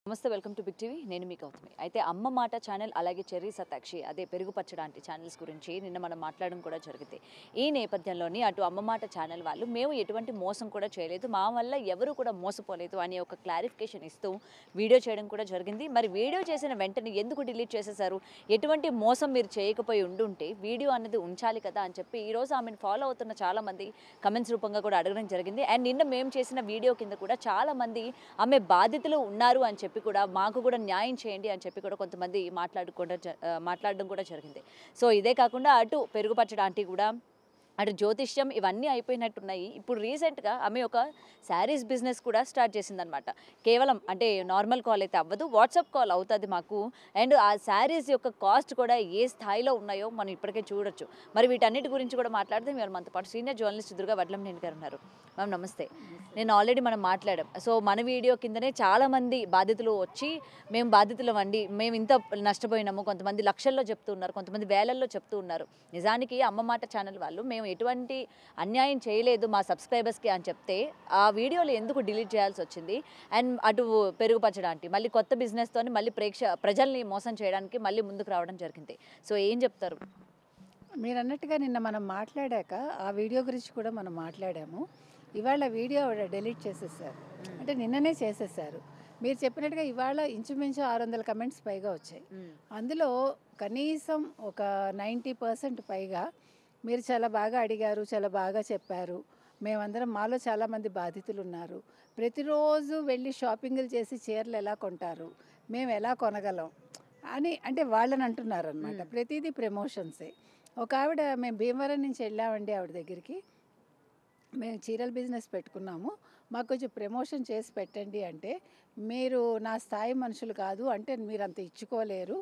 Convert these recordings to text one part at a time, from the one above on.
నమస్తే, welcome to big TV. నేను మీ గౌతమి. అయితే అమ్మ మాట ఛానల్ అలాగే చెర్రీ సతాక్షి అదే పెరుగు పచ్చడాంటి ఛానల్స్ గురించి నిన్న మనం మాట్లాడడం కూడా జరిగింది. ఈ నేపథ్యంలోని అటు అమ్మ మాట ఛానల్ వాళ్ళు మేము ఎటువంటి మోసం కూడా చేయలేదు, మా వల్ల ఎవరు కూడా మోసపోలేదు అనే ఒక క్లారిఫికేషన్ ఇస్తూ వీడియో చేయడం కూడా జరిగింది. మరి వీడియో చేసిన వెంటనే ఎందుకు డిలీట్ చేసేశారు, ఎటువంటి మోసం మీరు చేయకపోయి ఉండుంటే వీడియో అన్నది ఉంచాలి కదా అని చెప్పి ఈరోజు ఆమెను ఫాలో అవుతున్న చాలామంది కమెంట్స్ రూపంగా కూడా అడగడం జరిగింది. అండ్ నిన్న మేము చేసిన వీడియో కింద కూడా చాలామంది ఆమె బాధితులు ఉన్నారు అని చెప్పి కూడా మాకు కూడా న్యాయం చేయండి అని చెప్పి కూడా కొంతమంది మాట్లాడడం కూడా జరిగింది. సో ఇదే కాకుండా అటు పెరుగు పచ్చడి ఆంటీ కూడా అటు జ్యోతిష్యం ఇవన్నీ అయిపోయినట్టున్నాయి. ఇప్పుడు రీసెంట్గా ఆమె ఒక శారీస్ బిజినెస్ కూడా స్టార్ట్ చేసిందనమాట. కేవలం అంటే నార్మల్ కాల్ అయితే అవ్వదు, వాట్సాప్ కాల్ అవుతుంది మాకు. అండ్ ఆ శారీస్ యొక్క కాస్ట్ కూడా ఏ స్థాయిలో ఉన్నాయో మనం ఇప్పటికే చూడొచ్చు. మరి వీటన్నిటి గురించి కూడా మాట్లాడితే మీరు మనతో పాటు సీనియర్ జర్నలిస్ట్ దుర్గా వడ్లంనేని గారు ఉన్నారు. మ్యామ్ నమస్తే. నేను ఆల్రెడీ మనం మాట్లాడాం. సో మన వీడియో కిందనే చాలామంది బాధితులు వచ్చి మేము బాధితులం అండి, మేము ఇంత నష్టపోయినాము, కొంతమంది లక్షల్లో చెప్తూ ఉన్నారు, కొంతమంది వేలల్లో చెప్తూ ఉన్నారు. నిజానికి అమ్మ మాట ఛానల్ వాళ్ళు మేము ఎటువంటి అన్యాయం చేయలేదు మా సబ్స్క్రైబర్స్కి అని చెప్తే ఆ వీడియోలు ఎందుకు డిలీట్ చేయాల్సి వచ్చింది? అండ్ అటు పెరుగు పచ్చడానికి మళ్ళీ కొత్త బిజినెస్తో మళ్ళీ ప్రజల్ని మోసం చేయడానికి మళ్ళీ ముందుకు రావడం జరిగింది. సో ఏం చెప్తారు? మీరు అన్నట్టుగా నిన్న మనం మాట్లాడాక ఆ వీడియో గురించి కూడా మనం మాట్లాడాము. ఇవాళ వీడియో డిలీట్ చేసేసారు, అంటే నిన్ననే చేసేసారు. మీరు చెప్పినట్టుగా ఇవాళ ఇంచుమించు 600 కమెంట్స్ పైగా వచ్చాయి. అందులో కనీసం ఒక 90% పైగా మీరు చాలా బాగా అడిగారు, చాలా బాగా చెప్పారు, మేమందరం మాలో చాలామంది బాధితులు ఉన్నారు, ప్రతిరోజు వెళ్ళి షాపింగ్లు చేసి చీరలు ఎలా కొంటారు, మేము ఎలా కొనగలం అని అంటే వాళ్ళని అంటున్నారు అనమాట. ప్రతిదీ ప్రమోషన్సే. ఒక ఆవిడ మేము భీమవరం నుంచి వెళ్ళామండి ఆవిడ దగ్గరికి, మేము చీరల బిజినెస్ పెట్టుకున్నాము, మాకు కొంచెం ప్రమోషన్ చేసి పెట్టండి అంటే, మీరు నా స్థాయి మనుషులు కాదు, అంటే మీరు అంత ఇచ్చుకోలేరు,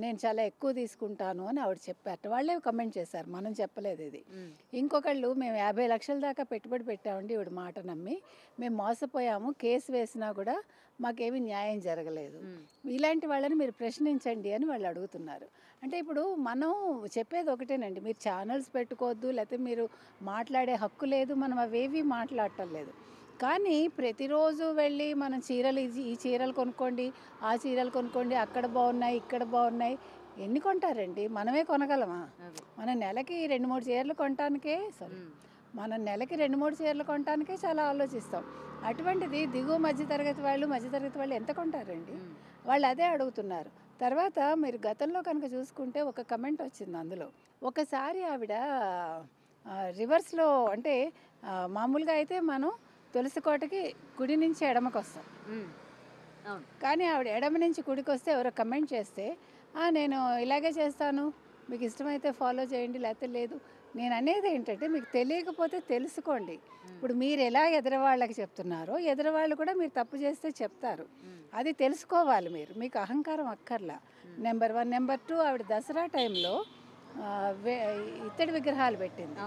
నేను చాలా ఎక్కువ తీసుకుంటాను అని ఆవిడ చెప్పారు. వాళ్ళే కమెంట్ చేశారు, మనం చెప్పలేదు ఇది. ఇంకొకళ్ళు మేము 50 లక్షల దాకా పెట్టుబడి పెట్టామండి ఈవిడ మాట నమ్మి, మేము మోసపోయాము, కేసు వేసినా కూడా మాకేమీ న్యాయం జరగలేదు, ఇలాంటి వాళ్ళని మీరు ప్రశ్నించండి అని వాళ్ళు అడుగుతున్నారు. అంటే ఇప్పుడు మనం చెప్పేది ఒకటేనండి, మీరు ఛానల్స్ పెట్టుకోవద్దు, లేకపోతే మీరు మాట్లాడే హక్కు లేదు, మనం అవేవి మాట్లాడటం లేదు. కానీ ప్రతిరోజు వెళ్ళి మనం చీరలు ఈ చీరలు కొనుక్కోండి, ఆ చీరలు కొనుక్కోండి, అక్కడ బాగున్నాయి ఇక్కడ బాగున్నాయి, ఎన్ని కొంటారండి? మనమే కొనగలమా? మన నెలకి 2-3 చీరలు కొనటానికే మనం నెలకి 2-3 చీరలు కొనటానికే చాలా ఆలోచిస్తాం. అటువంటిది దిగువ మధ్యతరగతి వాళ్ళు ఎంత కొంటారండి? వాళ్ళు అదే అడుగుతున్నారు. తర్వాత మీరు గతంలో కనుక చూసుకుంటే ఒక కమెంట్ వచ్చింది అందులో, ఒకసారి ఆవిడ రివర్స్లో అంటే మామూలుగా అయితే మనం తులసి కోటకి కుడి నుంచి ఎడమకు వస్తాం, కానీ ఆవిడ ఎడమ నుంచి కుడికి వస్తే ఎవరో కమెంట్ చేస్తే నేను ఇలాగే చేస్తాను, మీకు ఇష్టమైతే ఫాలో చేయండి లేకపోతే లేదు. నేను అనేది ఏంటంటే, మీకు తెలియకపోతే తెలుసుకోండి. ఇప్పుడు మీరు ఎలా ఎదురవాళ్ళకి చెప్తున్నారో ఎదురవాళ్ళు కూడా మీరు తప్పు చేస్తే చెప్తారు, అది తెలుసుకోవాలి మీరు, మీకు అహంకారం అక్కర్లా. నెంబర్ 1. నెంబర్ 2, ఆవిడ దసరా టైంలో ఇత్తడి విగ్రహాలు పెట్టింది.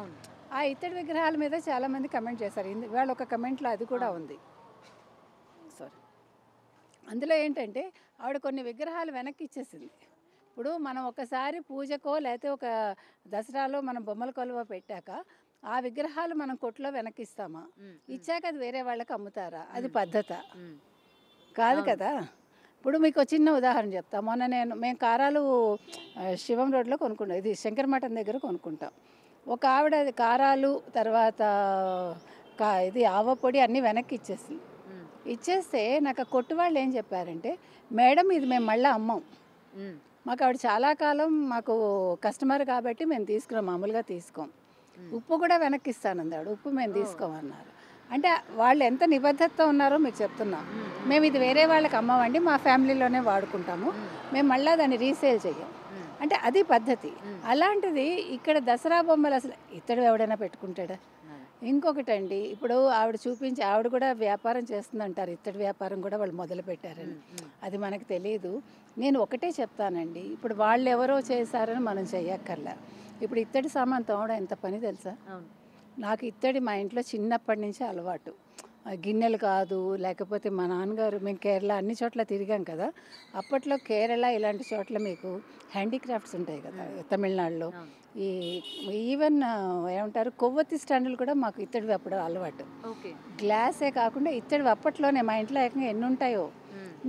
ఆ ఇత్తడి విగ్రహాల మీద చాలామంది కమెంట్ చేశారు. ఇవాళ ఒక కమెంట్లో అది కూడా ఉంది. సారీ, అందులో ఏంటంటే ఆవిడ కొన్ని విగ్రహాలు వెనక్కి ఇచ్చేసింది. ఇప్పుడు మనం ఒకసారి పూజకో లేకపోతే ఒక దసరాలో మనం బొమ్మల కొలువ పెట్టాక ఆ విగ్రహాలు మనం కొట్లో వెనక్కి ఇస్తామా? ఇచ్చాక అది వేరే వాళ్ళకి అమ్ముతారా? అది పద్ధత కాదు కదా. ఇప్పుడు మీకు చిన్న ఉదాహరణ చెప్తా. మొన్న మేము కారాలు శివం రోడ్లో కొనుక్కుంటాం, ఇది శంకర మఠం దగ్గర కొనుక్కుంటాం. ఒక ఆవిడ కారాలు తర్వాత ఇది ఆవపొడి అన్నీ వెనక్కి ఇచ్చేస్తే నాకు ఆ కొట్టు వాళ్ళు ఏం చెప్పారంటే, మేడం ఇది మేము మళ్ళీ అమ్మం, మాకు ఆవిడ చాలా కాలం మాకు కస్టమర్ కాబట్టి మేము తీసుకున్నాం, మామూలుగా తీసుకోం, ఉప్పు కూడా వెనక్కి ఇస్తానంది ఆవిడ, ఉప్పు మేము తీసుకోమన్నారు. అంటే వాళ్ళు ఎంత నిబద్ధతతో ఉన్నారో మీకు చెప్తున్నాం. మేము ఇది వేరే వాళ్ళకి అమ్మమండి, మా ఫ్యామిలీలోనే వాడుకుంటాము, మేము మళ్ళీ దాన్ని రీసేల్ చెయ్యం అంటే అది పద్ధతి. అలాంటిది ఇక్కడ దసరా బొమ్మలు అసలు ఇతడు ఎవడైనా పెట్టుకుంటాడా? ఇంకొకటండి, ఇప్పుడు ఆవిడ ఆవిడ కూడా వ్యాపారం చేస్తుందంటారు, ఇత్తడి వ్యాపారం కూడా వాళ్ళు మొదలు పెట్టారని, అది మనకు తెలియదు. నేను ఒకటే చెప్తానండి, ఇప్పుడు వాళ్ళు ఎవరో చేశారని మనం చెయ్యక్కర్లా. ఇప్పుడు ఇత్తడి సామాన్ తోమడం ఎంత పని తెలుసా? నాకు ఇత్తడి మా ఇంట్లో చిన్నప్పటి నుంచి అలవాటు. గిన్నెలు కాదు, లేకపోతే మా నాన్నగారు, మేము కేరళ అన్ని చోట్ల తిరిగాం కదా, అప్పట్లో కేరళ ఇలాంటి చోట్ల మీకు హ్యాండీక్రాఫ్ట్స్ ఉంటాయి కదా తమిళనాడులో, ఈ ఈవెన్ ఏమంటారు కొవ్వొత్తి స్టాండ్లు కూడా మాకు ఇత్తడివి అప్పుడు అలవాటు. గ్లాసే కాకుండా ఇత్తడివి అప్పట్లోనే మా ఇంట్లో ఏకంగా ఎన్ని ఉంటాయో.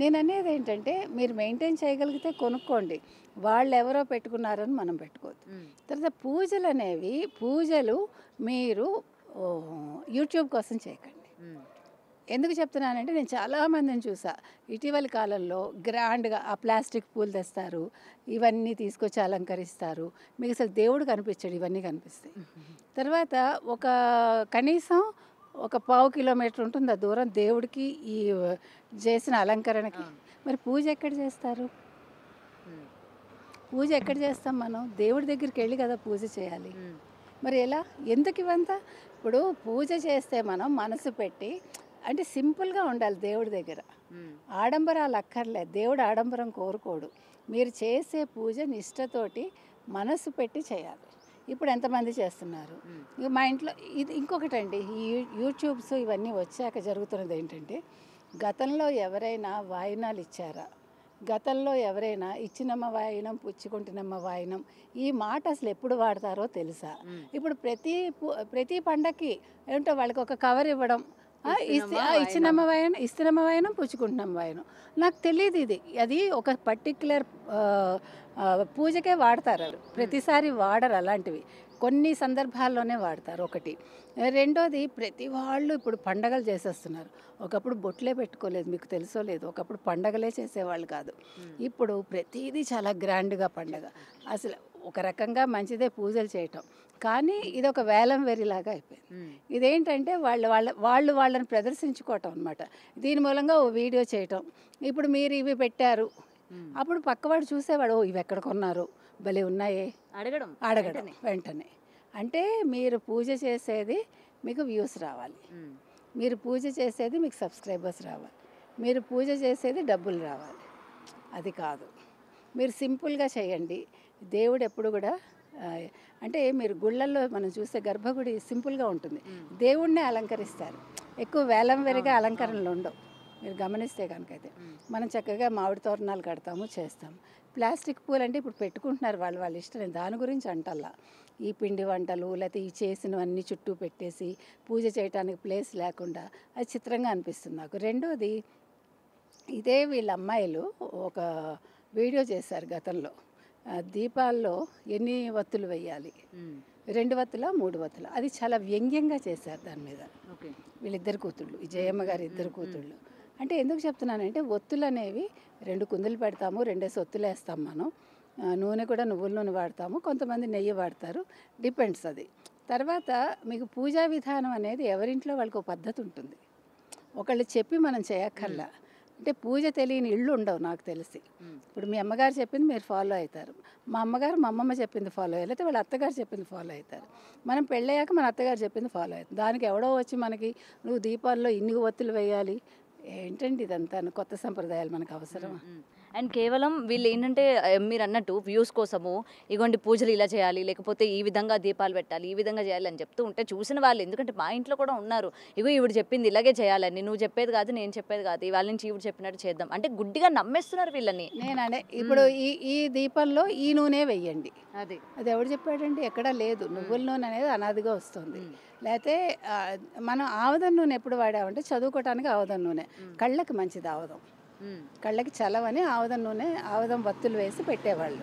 నేను అనేది ఏంటంటే మీరు మెయింటైన్ చేయగలిగితే కొనుక్కోండి, వాళ్ళు ఎవరో పెట్టుకున్నారని మనం పెట్టుకోవద్దు. తర్వాత పూజలు అనేవి మీరు యూట్యూబ్ కోసం చేయకండి. ఎందుకు చెప్తున్నానంటే నేను చాలామందిని చూసా ఇటీవలి కాలంలో గ్రాండ్గా ఆ ప్లాస్టిక్ పూలు తెస్తారు, ఇవన్నీ తీసుకొచ్చి అలంకరిస్తారు, మీకు అసలు దేవుడు కనిపించాడు, ఇవన్నీ కనిపిస్తాయి. తర్వాత కనీసం ఒక 1/2 కిలోమీటర్ ఉంటుంది ఆ దూరం దేవుడికి ఈ చేసిన అలంకరణకి. మరి పూజ ఎక్కడ చేస్తారు? పూజ ఎక్కడ చేస్తాం మనం? దేవుడి దగ్గరికి వెళ్ళి కదా పూజ చేయాలి. మరి ఎలా? ఎందుకు ఇవంతా? ఇప్పుడు పూజ చేస్తే మనం మనసు పెట్టి, అంటే సింపుల్గా ఉండాలి దేవుడి దగ్గర, ఆడంబరాలు అక్కర్లేదు. దేవుడు ఆడంబరం కోరుకోడు. మీరు చేసే పూజ నిష్టతోటి మనసు పెట్టి చేయాలి. ఇప్పుడు ఎంతమంది చేస్తున్నారు? ఇక మా ఇంట్లో ఇది ఇంకొకటండి, ఈ యూట్యూబ్స్ ఇవన్నీ వచ్చాక జరుగుతున్నది ఏంటంటే, గతంలో ఎవరైనా వాయినాలు ఇచ్చారా? గతంలో ఎవరైనా ఇచ్చినమ్మ వాయినం పుచ్చుకుంటున్నమ్మ వాయినం ఈ మాట అసలు ఎప్పుడు వాడతారో తెలుసా? ఇప్పుడు ప్రతి పండగకి ఏంటో వాళ్ళకి ఒక కవర్ ఇవ్వడం, ఇచ్చినమ్మ వాయనం, ఇస్తున్నమ్మ వాయనం, పుచ్చుకుంటున్నమ్మ వాయనం. నాకు తెలియదు ఇది, అది ఒక పర్టిక్యులర్ పూజకే వాడతారు, ప్రతిసారి వాడరు అలాంటివి, కొన్ని సందర్భాల్లోనే వాడతారు. ఒకటి. రెండోది, ప్రతి వాళ్ళు ఇప్పుడు పండగలు చేసేస్తున్నారు. ఒకప్పుడు బొట్లే పెట్టుకోలేదు, మీకు తెలుసో లేదు. ఒకప్పుడు పండగలే చేసేవాళ్ళు కాదు. ఇప్పుడు ప్రతిదీ చాలా గ్రాండ్గా పండగ. అసలు ఒక రకంగా మంచిదే పూజలు చేయటం, కానీ ఇది ఒక వేలం వెరిలాగా అయిపోయింది. ఇదేంటంటే వాళ్ళని ప్రదర్శించుకోవటం అనమాట. దీని మూలంగా ఓ వీడియో చేయటం. ఇప్పుడు మీరు ఇవి పెట్టారు, అప్పుడు పక్కవాడు చూసేవాడు, ఓ ఇవి ఎక్కడ కొన్నారు, భలే ఉన్నాయే అడగడం వెంటనే. అంటే మీరు పూజ చేసేది మీకు వ్యూస్ రావాలి, మీరు పూజ చేసేది మీకు సబ్స్క్రైబర్స్ రావాలి, మీరు పూజ చేసేది డబ్బులు రావాలి. అది కాదు. మీరు సింపుల్గా చేయండి. దేవుడు ఎప్పుడు కూడా అంటే మీరు గుళ్ళల్లో మనం చూస్తే గర్భగుడి సింపుల్గా ఉంటుంది, దేవుణ్ణే అలంకరిస్తారు, ఎక్కువ వేలం వెరిగా అలంకరణలు ఉండవు. మీరు గమనిస్తే కనుకైతే మనం చక్కగా మామిడి తోరణాలు కడతాము, చేస్తాము. ప్లాస్టిక్ పూలు అంటే ఇప్పుడు పెట్టుకుంటున్నారు వాళ్ళ ఇష్టం, నేను దాని గురించి అంటల్లా. ఈ పిండి వంటలు లేకపోతే ఈ చేసినవన్నీ చుట్టూ పెట్టేసి పూజ చేయడానికి ప్లేస్ లేకుండా అది చిత్రంగా అనిపిస్తుంది నాకు. రెండోది, ఇదే వీళ్ళ అమ్మాయిలు ఒక వీడియో చేశారు గతంలో, దీపాల్లో ఎన్ని వత్తులు వేయాలి, 2 వత్తులా 3 వత్తులా, అది చాలా వ్యంగ్యంగా చేశారు దాని మీద. వీళ్ళిద్దరు కూతుళ్ళు, ఈ జయమ్మ గారి ఇద్దరు కూతుళ్ళు. అంటే ఎందుకు చెప్తున్నానంటే, ఒత్తులు అనేవి 2 కుందులు పెడతాము, 2 ఒత్తులు వేస్తాం మనం. నూనె కూడా నువ్వుల నూనె వాడతాము, కొంతమంది నెయ్యి వాడతారు, డిపెండ్స్ అది. తర్వాత మీకు పూజా విధానం అనేది ఎవరింట్లో వాళ్ళకి ఒక పద్ధతి ఉంటుంది, ఒకళ్ళు చెప్పి మనం చేయక్కర్లా. అంటే పూజ తెలియని ఇళ్ళు ఉండవు నాకు తెలిసి. ఇప్పుడు మీ అమ్మగారు చెప్పింది మీరు ఫాలో అవుతారు, మా అమ్మమ్మ చెప్పింది ఫాలో అయ్యారు, లేకపోతే వాళ్ళ అత్తగారు చెప్పింది ఫాలో అవుతారు. మనం పెళ్ళయ్యాక మన అత్తగారు చెప్పింది ఫాలో అవుతుంది. దానికి ఎవడో వచ్చి మనకి నువ్వు దీపాల్లో ఇన్ని ఒత్తులు వేయాలి, ఏంటండి ఇదంతా కొత్త సంప్రదాయాలు మనకు అవసరమా? అండ్ కేవలం వీళ్ళు ఏంటంటే మీరు అన్నట్టు వ్యూస్ కోసము ఇగోండి పూజలు ఇలా చేయాలి, లేకపోతే ఈ విధంగా దీపాలు పెట్టాలి, ఈ విధంగా చేయాలి అని చెప్తూ ఉంటే చూసిన వాళ్ళు, ఎందుకంటే మా ఇంట్లో కూడా ఉన్నారు, ఇగో ఈవిడ చెప్పింది ఇలాగే చేయాలని, నువ్వు చెప్పేది కాదు నేను చెప్పేది కాదు, వాళ్ళ నుంచి ఈవిడ చెప్పినట్టు చేద్దాం అంటే గుడ్డిగా నమ్మేస్తున్నారు వీళ్ళని. నేననే ఇప్పుడు ఈ దీపంలో ఈ నూనె వెయ్యండి, అది ఎవడు చెప్పాడండి? ఎక్కడా లేదు. నువ్వుల నూనె అనేది అనాదిగా వస్తుంది. లేకపోతే మనం ఆవదం నూనె ఎప్పుడు వాడామంటే చదువుకోవటానికి ఆవదం నూనె, కళ్ళకి మంచిది ఆవదం, కళ్ళకి చలవని ఆవదం వత్తులు వేసి పెట్టేవాళ్ళు.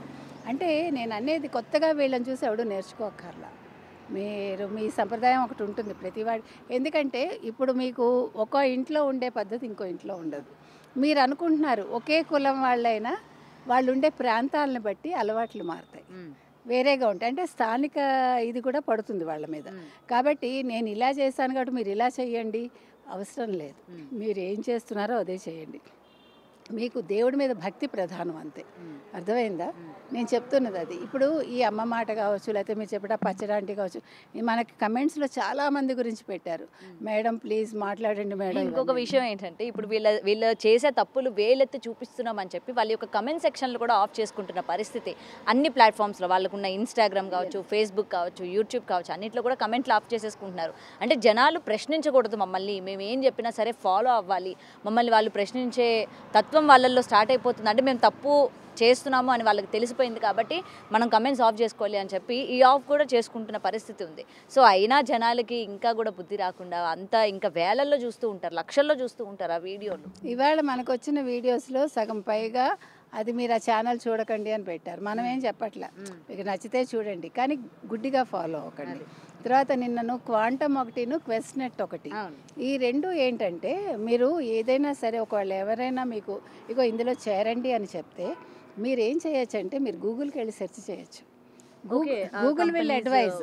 అంటే నేను అనేది కొత్తగా వీళ్ళని చూసి ఎవడు నేర్చుకోకర్లా. మీ సంప్రదాయం ఒకటి ఉంటుంది ప్రతివాడి. ఎందుకంటే ఇప్పుడు మీకు ఒక ఇంట్లో ఉండే పద్ధతి ఇంకో ఇంట్లో ఉండదు. మీరు అనుకుంటున్నారు ఒకే కులం వాళ్ళైనా వాళ్ళు ఉండే ప్రాంతాలను బట్టి అలవాట్లు మారుతాయి, వేరేగా ఉంటాయి. అంటే స్థానిక ఇది కూడా పడుతుంది వాళ్ళ మీద. కాబట్టి నేను ఇలా చేశాను కాబట్టి మీరు ఇలా చేయండి అవసరం లేదు. మీరు ఏం చేస్తున్నారో అదే చేయండి. మీకు దేవుడి మీద భక్తి ప్రధానం, అంతే. అర్థమైందా? నేను చెప్తున్నది అది. ఇప్పుడు ఈ అమ్మ మాట కావచ్చు, లేకపోతే మీరు చెప్పిన పచ్చడాంటి కావచ్చు, మనకి కమెంట్స్లో చాలామంది గురించి పెట్టారు, మేడం ప్లీజ్ మాట్లాడండి మేడం. ఇంకొక విషయం ఏంటంటే, ఇప్పుడు వీళ్ళ చేసే తప్పులు వేలెత్తి చూపిస్తున్నామని చెప్పి వాళ్ళ యొక్క కమెంట్ సెక్షన్లు కూడా ఆఫ్ చేసుకుంటున్న పరిస్థితి అన్ని ప్లాట్ఫామ్స్లో. వాళ్ళకున్న ఇన్స్టాగ్రామ్ కావచ్చు, ఫేస్బుక్ కావచ్చు, యూట్యూబ్ కావచ్చు, అన్నింటిలో కూడా కమెంట్లు ఆఫ్ చేసేసుకుంటున్నారు. అంటే జనాలు ప్రశ్నించకూడదు మమ్మల్ని, మేము ఏం చెప్పినా సరే ఫాలో అవ్వాలి, మమ్మల్ని వాళ్ళు ప్రశ్నించే తత్వం వాళ్ళల్లో స్టార్ట్ అయిపోతుంది. అంటే మేము తప్పు చేస్తున్నాము అని వాళ్ళకి తెలిసిపోయింది కాబట్టి మనం కమెంట్స్ ఆఫ్ చేసుకోవాలి అని చెప్పి ఈ ఆఫ్ కూడా చేసుకుంటున్న పరిస్థితి ఉంది. సో అయినా జనాలకి ఇంకా కూడా బుద్ధి రాకుండా అంతా ఇంకా వేలల్లో చూస్తూ ఉంటారు, లక్షల్లో చూస్తూ ఉంటారు ఆ వీడియోలు. ఇవాళ మనకు వచ్చిన వీడియోస్లో సగం పైగా అది మీరు ఆ ఛానల్ చూడకండి అని పెట్టారు. మనం ఏం చెప్పట్లే, మీకు నచ్చితే చూడండి కానీ గుడ్డిగా ఫాలో అవ్వకండి. తర్వాత నిన్నను క్వాంటమ్ ఒకటిను క్వెస్ట్నెట్ ఒకటి, ఈ రెండు ఏంటంటే మీరు ఏదైనా సరే ఒకవేళ ఎవరైనా మీకు ఇగో ఇందులో చేరండి అని చెప్తే మీరు ఏం చేయొచ్చు అంటే మీరు గూగుల్కి వెళ్ళి సెర్చ్ చేయొచ్చు. Google will advise,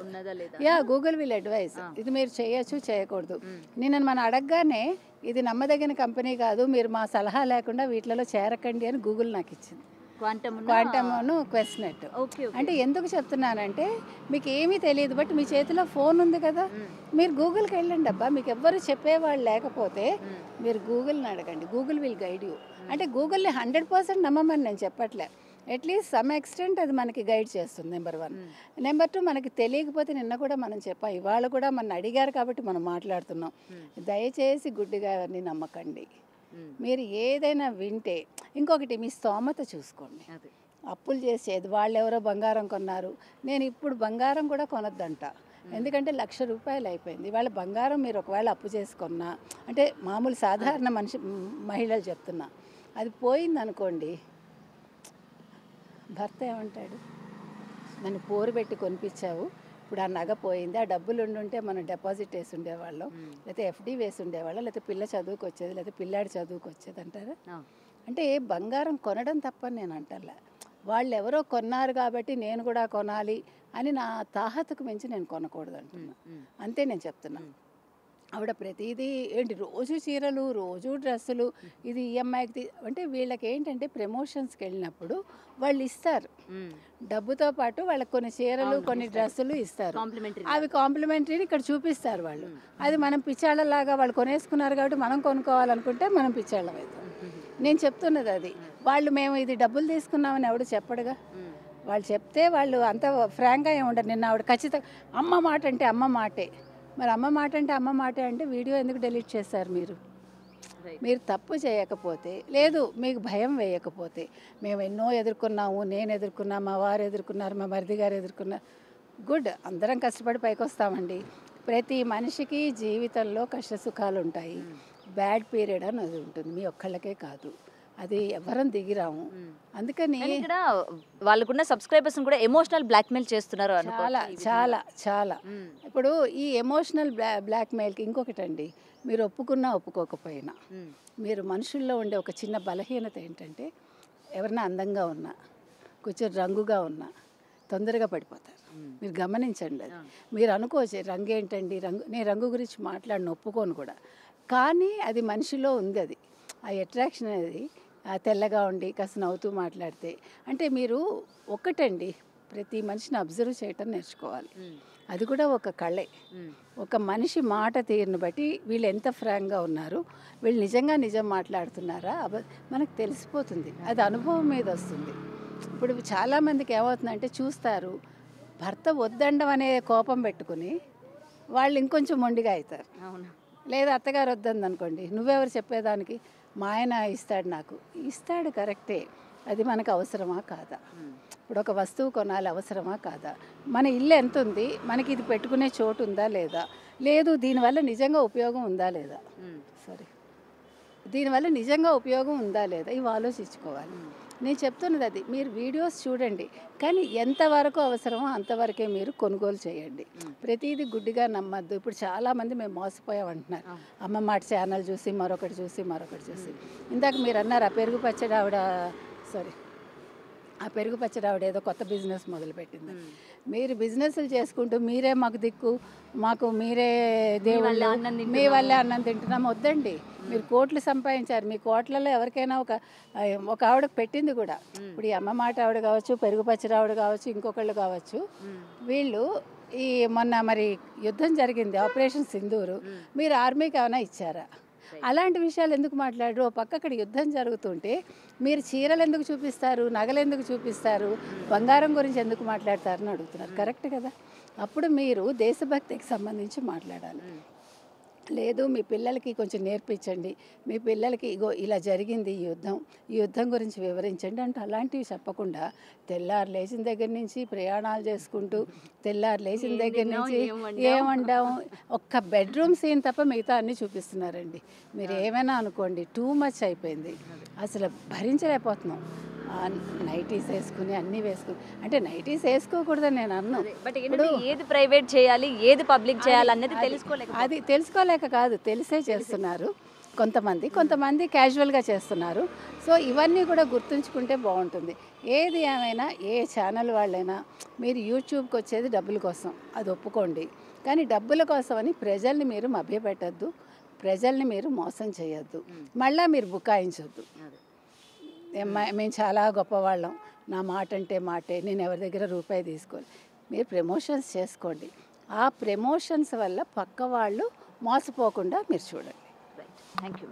Google will advise ఇది మీరు చేయొచ్చు చేయకూడదు. నేను మనం అడగగానే ఇది నమ్మదగిన కంపెనీ కాదు, మీరు మా సలహా లేకుండా వీటిలో చేరకండి అని గూగుల్ నాకు ఇచ్చింది. క్వాంటమ్ను క్వెస్ట్నెట్ అంటే ఎందుకు చెప్తున్నానంటే మీకు ఏమీ తెలియదు, బట్ మీ చేతిలో ఫోన్ ఉంది కదా, మీరు గూగుల్కి వెళ్ళండి అబ్బా. మీకు ఎవ్వరు చెప్పేవాళ్ళు లేకపోతే మీరు గూగుల్ని అడగండి, గూగుల్ విల్ గైడ్ యూ. అంటే గూగుల్ని 100% నమ్మమని నేను చెప్పట్లే, అట్లీస్ట్ సమ్ ఎక్స్టెంట్ అది మనకి గైడ్ చేస్తుంది. నెంబర్ 1. నెంబర్ 2, మనకి తెలియకపోతే నిన్న కూడా మనం చెప్పాం, ఇవాళ కూడా మన అడిగారు కాబట్టి మనం మాట్లాడుతున్నాం. దయచేసి గుడ్డిగా ఎవరిని నమ్మకండి. మీరు ఏదైనా వింటే ఇంకొకటి మీ స్తోమత చూసుకోండి. అప్పులు చేసేది వాళ్ళు ఎవరో బంగారం కొన్నారు, నేను ఇప్పుడు బంగారం కూడా కొనొద్దంట. ఎందుకంటే ₹1,00,000 అయిపోయింది. వాళ్ళ బంగారం మీరు ఒకవేళ అప్పు చేసుకున్నా, అంటే మామూలు సాధారణ మహిళలు చెప్తున్నా, అది పోయింది అనుకోండి, భర్త ఏమంటాడు, నన్ను పోరు పెట్టి కొనిపించావు, ఇప్పుడు ఆ నగ పోయింది, ఆ డబ్బులు ఉండుంటే మనం డిపాజిట్ వేసి ఉండేవాళ్ళం, లేకపోతే ఎఫ్డి వేసి ఉండేవాళ్ళం, లేకపోతే పిల్ల చదువుకు వచ్చేది, లేకపోతే పిల్లాడి చదువుకు వచ్చేది అంటారా. అంటే బంగారం కొనడం తప్పని నేను అంటలే, వాళ్ళు ఎవరో కొన్నారు కాబట్టి నేను కూడా కొనాలి అని నా తాహతకు మించి నేను కొనకూడదు అంటున్నా. అంతే నేను చెప్తున్నా. ఆవిడ ప్రతిదీ ఏంటి రోజు చీరలు, రోజు డ్రెస్సులు, ఇది ఈఎంఐకి అంటే వీళ్ళకి ఏంటంటే ప్రమోషన్స్కి వెళ్ళినప్పుడు వాళ్ళు ఇస్తారు, డబ్బుతో పాటు వాళ్ళకి కొన్ని చీరలు కొన్ని డ్రెస్సులు ఇస్తారు, అవి కాంప్లిమెంటరీని ఇక్కడ చూపిస్తారు వాళ్ళు. అది మనం పిచ్చాళ్ళలాగా వాళ్ళు కొనేసుకున్నారు కాబట్టి మనం కొనుక్కోవాలనుకుంటే మనం పిచ్చాళ్ళం అవుతాం. నేను చెప్తున్నది అది, వాళ్ళు మేము ఇది డబ్బులు తీసుకున్నామని ఎవడు చెప్పడుగా, వాళ్ళు చెప్తే వాళ్ళు అంత ఫ్రాంక్గా ఏమి ఉండరు. నిన్న ఆవిడ ఖచ్చితంగా అమ్మ మాట అంటే అమ్మ మాటే, మరి అమ్మ మాట అంటే అమ్మ మాటే అంటే వీడియో ఎందుకు డిలీట్ చేశారు మీరు? మీరు తప్పు చేయకపోతే, లేదు మీకు భయం వేయకపోతే, మేము ఎన్నో ఎదుర్కొన్నాము, నేను ఎదుర్కొన్నా, మా వారు ఎదుర్కొన్నారు, మా మరిది గారు ఎదుర్కొన్నారు, గుడ్, అందరం కష్టపడి పైకి వస్తామండి. ప్రతి మనిషికి జీవితంలో కష్ట సుఖాలు ఉంటాయి, బ్యాడ్ పీరియడ్ అని అది ఉంటుంది, మీ ఒక్కళ్ళకే కాదు, అది ఎవరం దిగిరాము. అందుకని ఇక్కడ వాళ్ళకున్న సబ్స్క్రైబర్స్ కూడా ఎమోషనల్ బ్లాక్మెయిల్ చేస్తున్నారు. చాలా చాలా చాలా ఇప్పుడు ఈ ఎమోషనల్ బ్లాక్మెయిల్కి ఇంకొకటి అండి, మీరు ఒప్పుకున్నా ఒప్పుకోకపోయినా మీరు మనుషుల్లో ఉండే ఒక చిన్న బలహీనత ఏంటంటే, ఎవరైనా అందంగా ఉన్నా, కొంచెం రంగుగా ఉన్నా తొందరగా పడిపోతారు. మీరు గమనించండి, అది మీరు అనుకోవచ్చు రంగు ఏంటండి, నేను రంగు గురించి మాట్లాడిన ఒప్పుకోను కూడా, కానీ అది మనిషిలో ఉంది, అది ఆ అట్రాక్షన్ అనేది. తెల్లగా ఉండి కాస్త నవ్వుతూ మాట్లాడితే, అంటే మీరు ఒక్కటండి, ప్రతి మనిషిని అబ్జర్వ్ చేయటం నేర్చుకోవాలి, అది కూడా ఒక కళే. ఒక మనిషి మాట తీరును బట్టి వీళ్ళు ఎంత ఫ్రాంక్గా ఉన్నారు, వీళ్ళు నిజంగా నిజం మాట్లాడుతున్నారా మనకు తెలిసిపోతుంది, అది అనుభవం మీద వస్తుంది. ఇప్పుడు చాలామందికి ఏమవుతుందంటే చూస్తారు, భర్త వద్దండం అనే కోపం పెట్టుకుని వాళ్ళు ఇంకొంచెం మొండిగా అవుతారు. లేదా అత్తగారు వద్దంది అనుకోండి, నువ్వెవరు చెప్పేదానికి, మా ఆయన ఇస్తాడు, నాకు ఇస్తాడు కరెక్టే, అది మనకు అవసరమా కాదా? ఇప్పుడు ఒక వస్తువు కొనాలి, అవసరమా కాదా? మన ఇల్లు ఎంత ఉంది, మనకి ఇది పెట్టుకునే చోటు ఉందా లేదా, లేదు దీనివల్ల నిజంగా ఉపయోగం ఉందా లేదా, దీనివల్ల నిజంగా ఉపయోగం ఉందా లేదా, ఇవి ఆలోచించుకోవాలి. నేను చెప్తున్నది అది, మీరు వీడియోస్ చూడండి కానీ ఎంతవరకు అవసరమో అంతవరకే మీరు కొనుగోలు చేయండి, ప్రతిదీ గుడ్డిగా నమ్మద్దు. ఇప్పుడు చాలామంది మేము మోసపోయాం అంటున్నారు, అమ్మ మాట ఛానల్ చూసి మరొకటి చూసి ఇందాక మీరు అన్నారు ఆ పెరుగు పచ్చడి ఆవిడ, ఆ పెరుగు పచ్చడి ఆవిడ ఏదో కొత్త బిజినెస్ మొదలుపెట్టింది. మీరు బిజినెస్లు చేసుకుంటూ మీరే మాకు దిక్కు, మాకు మీరే దేవుళ్ళు, మీ వల్లే అన్నం తింటున్నాం, వద్దండి. మీరు కోట్లు సంపాదించారు, మీ కోట్లలో ఎవరికైనా ఒక ఆవిడకు పెట్టింది కూడా. ఇప్పుడు ఈ అమ్మ మాట ఆవిడ కావచ్చు, పెరుగు పచ్చడి ఆవిడ కావచ్చు, ఇంకొకళ్ళు కావచ్చు, వీళ్ళు ఈ మొన్న మరి యుద్ధం జరిగింది ఆపరేషన్ సింధూరు, మీరు ఆర్మీకి ఏమైనా ఇచ్చారా? అలాంటి విషయాలు ఎందుకు మాట్లాడరు? ఓ పక్క అక్కడ యుద్ధం జరుగుతుంటే మీరు చీరలు ఎందుకు చూపిస్తారు, నగలు ఎందుకు చూపిస్తారు, బంగారం గురించి ఎందుకు మాట్లాడతారని అడుగుతున్నారు. కరెక్ట్ కదా? అప్పుడు మీరు దేశభక్తికి సంబంధించి మాట్లాడాలి. లేదు మీ పిల్లలకి కొంచెం నేర్పించండి, మీ పిల్లలకి ఇగో ఇలా జరిగింది ఈ యుద్ధం గురించి వివరించండి అంటే అలాంటివి చెప్పకుండా తెల్లారు లేచిన దగ్గర నుంచి ప్రయాణాలు చేసుకుంటూ తెల్లారు లేచిన దగ్గర నుంచి ఏం వండాము ఒక్క బెడ్రూమ్ సీన్ తప్ప మిగతా అన్నీ చూపిస్తున్నారండి. మీరు ఏమైనా అనుకోండి, టూ మచ్ అయిపోయింది, అసలు భరించలేకపోతున్నాం. నైటీస్ వేసుకుని అన్నీ వేసుకుని, అంటే నైటీస్ వేసుకోకూడదని నేను అన్నాను. బట్ ఏంటంటే ఏది ప్రైవేట్ చేయాలి ఏది పబ్లిక్ చేయాలి అన్నది తెలుసుకోలేక అది తెలుసుకోలేక కాదు, తెలిసే చేస్తున్నారు కొంతమంది క్యాజువల్గా చేస్తున్నారు. సో ఇవన్నీ కూడా గుర్తుంచుకుంటే బాగుంటుంది. ఏది ఏమైనా ఏ ఛానల్ వాళ్ళైనా మీరు యూట్యూబ్కి వచ్చేది డబ్బుల కోసం, అది ఒప్పుకోండి. కానీ డబ్బుల కోసం అని ప్రజల్ని మీరు మభ్యపెట్టద్దు, ప్రజల్ని మీరు మోసం చేయొద్దు, మళ్ళీ మీరు బుకాయించొద్దు. మేము చాలా గొప్పవాళ్ళం, నా మాట అంటే మాటే, నేను ఎవరి దగ్గర రూపాయి తీసుకోవాలి. మీరు ప్రమోషన్స్ చేసుకోండి, ఆ ప్రమోషన్స్ వల్ల పక్క వాళ్ళు మోసపోకుండా మీరు చూడండి. Thank you.